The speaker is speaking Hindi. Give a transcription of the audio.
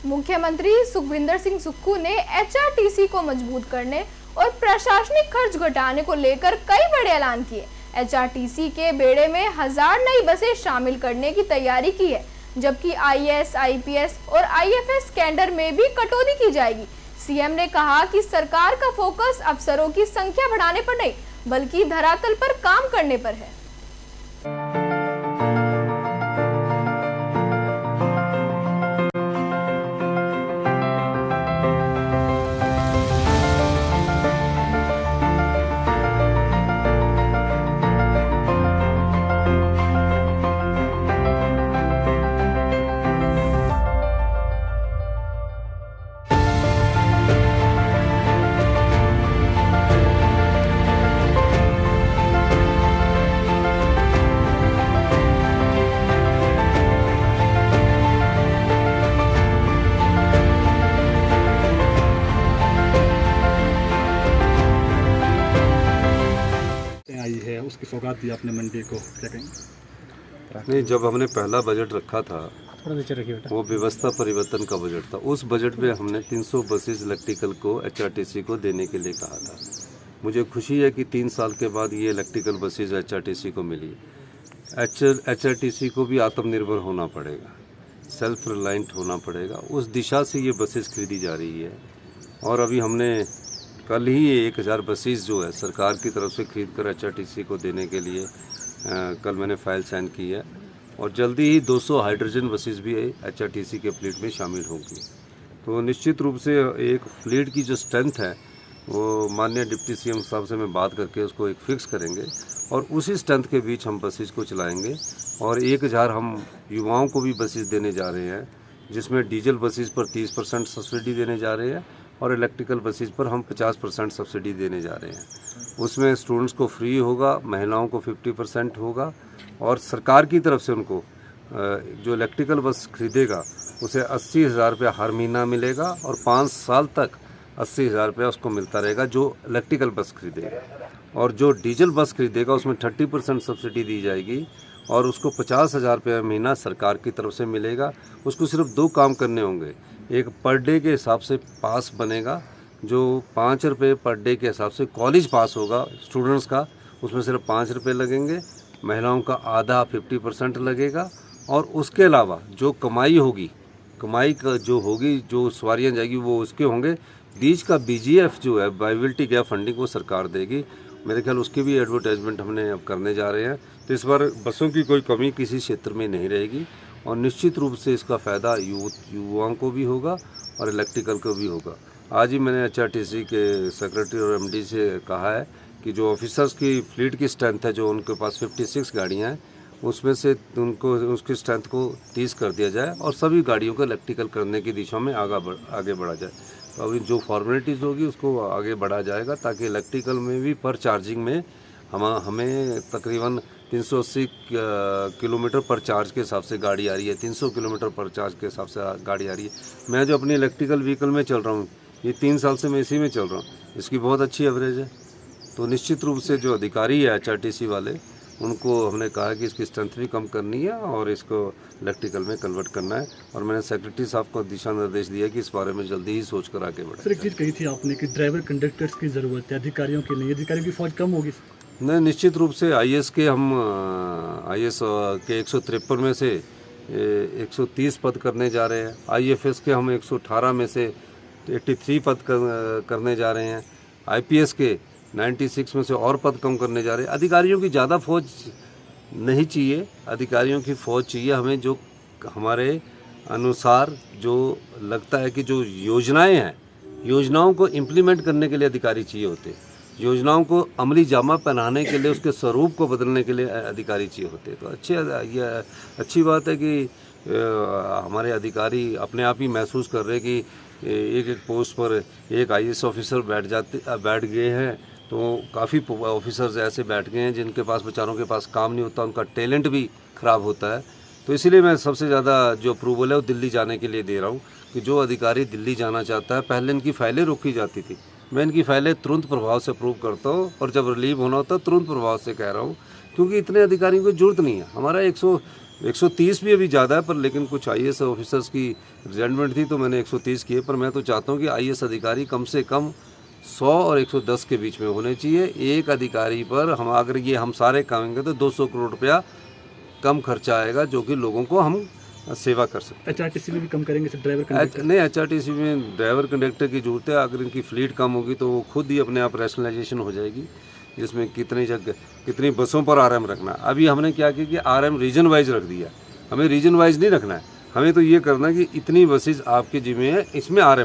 मुख्यमंत्री सुखविंदर सिंह सुक्खू ने एचआरटीसी को मजबूत करने और प्रशासनिक खर्च घटाने को लेकर कई बड़े ऐलान किए। एचआरटीसी के बेड़े में 1000 नई बसें शामिल करने की तैयारी की है, जबकि आईएएस, आईपीएस और आईएफएस कैडर में भी कटौती की जाएगी। सीएम ने कहा कि सरकार का फोकस अफसरों की संख्या बढ़ाने पर नहीं, बल्कि धरातल पर काम करने पर है। आई है, उसकी सौगात दी आपने मंडी को, क्या कहेंगे? नहीं, जब हमने पहला बजट रखा था वो व्यवस्था परिवर्तन का बजट था। उस बजट में हमने 300 बसेस इलेक्ट्रिकल को एचआरटीसी को देने के लिए कहा था। मुझे खुशी है कि 3 साल के बाद ये इलेक्ट्रिकल बसेस एचआरटीसी को मिली। एचआरटीसी को भी आत्मनिर्भर होना पड़ेगा, सेल्फ रिलायंट होना पड़ेगा। उस दिशा से ये बसेस खरीदी जा रही है और अभी हमने कल ही 1000 बसेस जो है सरकार की तरफ से खरीद कर एचआरटीसी को देने के लिए कल मैंने फाइल साइन की है और जल्दी ही 200 हाइड्रोजन बसेस भी एचआरटीसी के फ्लीट में शामिल होंगी। तो निश्चित रूप से एक फ्लीट की जो स्ट्रेंथ है वो माननीय डिप्टी सीएम साहब से मैं बात करके उसको एक फिक्स करेंगे और उसी स्ट्रेंथ के बीच हम बसेस को चलाएंगे। और 1000 हम युवाओं को भी बसेस देने जा रहे हैं, जिसमें डीजल बसेस पर 30% सब्सिडी देने जा रहे हैं और इलेक्ट्रिकल बसेस पर हम 50% सब्सिडी देने जा रहे हैं। उसमें स्टूडेंट्स को फ्री होगा, महिलाओं को 50% होगा और सरकार की तरफ से उनको जो इलेक्ट्रिकल बस खरीदेगा उसे 80,000 रुपया हर महीना मिलेगा और 5 साल तक 80,000 रुपया उसको मिलता रहेगा जो इलेक्ट्रिकल बस खरीदेगा। और जो डीजल बस खरीदेगा उसमें 30% सब्सिडी दी जाएगी और उसको 50,000 रुपया महीना सरकार की तरफ से मिलेगा। उसको सिर्फ 2 काम करने होंगे। एक पर डे के हिसाब से पास बनेगा, जो 5 रुपये पर डे के हिसाब से कॉलेज पास होगा स्टूडेंट्स का, उसमें सिर्फ 5 रुपये लगेंगे। महिलाओं का आधा 50% लगेगा और उसके अलावा जो कमाई होगी, कमाई का जो होगी, जो सवारियाँ जाएगी वो उसके होंगे। बीच का बीजीएफ जो है वायबिलिटी गैप फंडिंग वो सरकार देगी। मेरे ख्याल उसकी भी एडवर्टाइजमेंट हमने अब करने जा रहे हैं। तो इस बार बसों की कोई कमी किसी क्षेत्र में नहीं रहेगी और निश्चित रूप से इसका फ़ायदा युवाओं को भी होगा और इलेक्ट्रिकल को भी होगा। आज ही मैंने एचआरटीसी के सेक्रेटरी और एमडी से कहा है कि जो ऑफिसर्स की फ्लीट की स्ट्रेंथ है, जो उनके पास 56 गाड़ियाँ हैं, उसमें से उनको उसकी स्ट्रेंथ को 30 कर दिया जाए और सभी गाड़ियों को इलेक्ट्रिकल करने की दिशा में आगे बढ़ा जाए। तो अभी जो फॉर्मेलिटीज़ होगी उसको आगे बढ़ा जाएगा ताकि इलेक्ट्रिकल में भी पर चार्जिंग में हमें तकरीबन 380 किलोमीटर पर चार्ज के हिसाब से गाड़ी आ रही है, 300 किलोमीटर पर चार्ज के हिसाब से गाड़ी आ रही है। मैं जो अपनी इलेक्ट्रिकल व्हीकल में चल रहा हूँ, ये 3 साल से मैं इसी में चल रहा हूँ, इसकी बहुत अच्छी एवरेज है। तो निश्चित रूप से जो अधिकारी है एचआरटीसी वाले, उनको हमने कहा कि इसकी स्ट्रेंथ भी कम करनी है और इसको इलेक्ट्रिकल में कन्वर्ट करना है और मैंने सेक्रेटरी साहब को दिशा निर्देश दिया कि इस बारे में जल्दी ही सोच कर आगे बढ़े। सर, एक चीज़ कही थी आपने कि ड्राइवर कंडक्टर्स की ज़रूरत है, अधिकारियों की नहीं। अधिकारियों की फौज कम होगी? नहीं, निश्चित रूप से आईएएस के 153 में से 130 पद करने जा रहे हैं। आईएफएस के हम 118 में से 83 पद करने जा रहे हैं। आईपीएस के 96 में से और पद कम करने जा रहे हैं। अधिकारियों की ज़्यादा फौज नहीं चाहिए, अधिकारियों की फौज चाहिए हमें जो हमारे अनुसार जो लगता है कि जो योजनाएं हैं, योजनाओं को इम्प्लीमेंट करने के लिए अधिकारी चाहिए होते हैं। योजनाओं को अमली जामा पहनाने के लिए, उसके स्वरूप को बदलने के लिए अधिकारी चाहिए होते हैं। तो ये अच्छी बात है कि हमारे अधिकारी अपने आप ही महसूस कर रहे हैं कि एक पोस्ट पर एक आईएएस ऑफिसर बैठ गए हैं। तो काफ़ी ऑफिसर्स ऐसे बैठ गए हैं जिनके पास, बेचारों के पास काम नहीं होता, उनका टैलेंट भी ख़राब होता है। तो इसीलिए मैं सबसे ज़्यादा जो अप्रूवल है वो दिल्ली जाने के लिए दे रहा हूँ कि जो अधिकारी दिल्ली जाना चाहता है, पहले इनकी फ़ाइलें रोकी जाती थी, मैं इनकी फ़ाइलें तुरंत प्रभाव से अप्रूव करता हूँ और जब रिलीव होना होता है तुरंत प्रभाव से कह रहा हूँ, क्योंकि इतने अधिकारियों की जरूरत नहीं है। हमारा 130 भी अभी ज़्यादा है, पर लेकिन कुछ IAS ऑफिसर्स की रिजाइनमेंट थी तो मैंने 130 किए। पर मैं तो चाहता हूँ कि IAS अधिकारी कम से कम 100 और 110 के बीच में होने चाहिए। एक अधिकारी पर हम अगर ये हम सारे करेंगे तो 200 करोड़ रुपया कम खर्चा आएगा, जो कि लोगों को हम सेवा कर सकते हैं। HRTC में भी कम करेंगे सर, ड्राइवर कंडक्टर? नहीं, HRTC में ड्राइवर कंडक्टर की जरूरत है। अगर इनकी फ्लीट कम होगी तो वो खुद ही अपने आप रैशनलाइजेशन हो जाएगी, जिसमें कितनी बसों पर RM रखना है। अभी हमने क्या किया कि RM रीजन वाइज रख दिया। हमें रीजन वाइज नहीं रखना है, हमें तो ये करना है कि इतनी बसेज आपके जिम्मे है, इसमें RM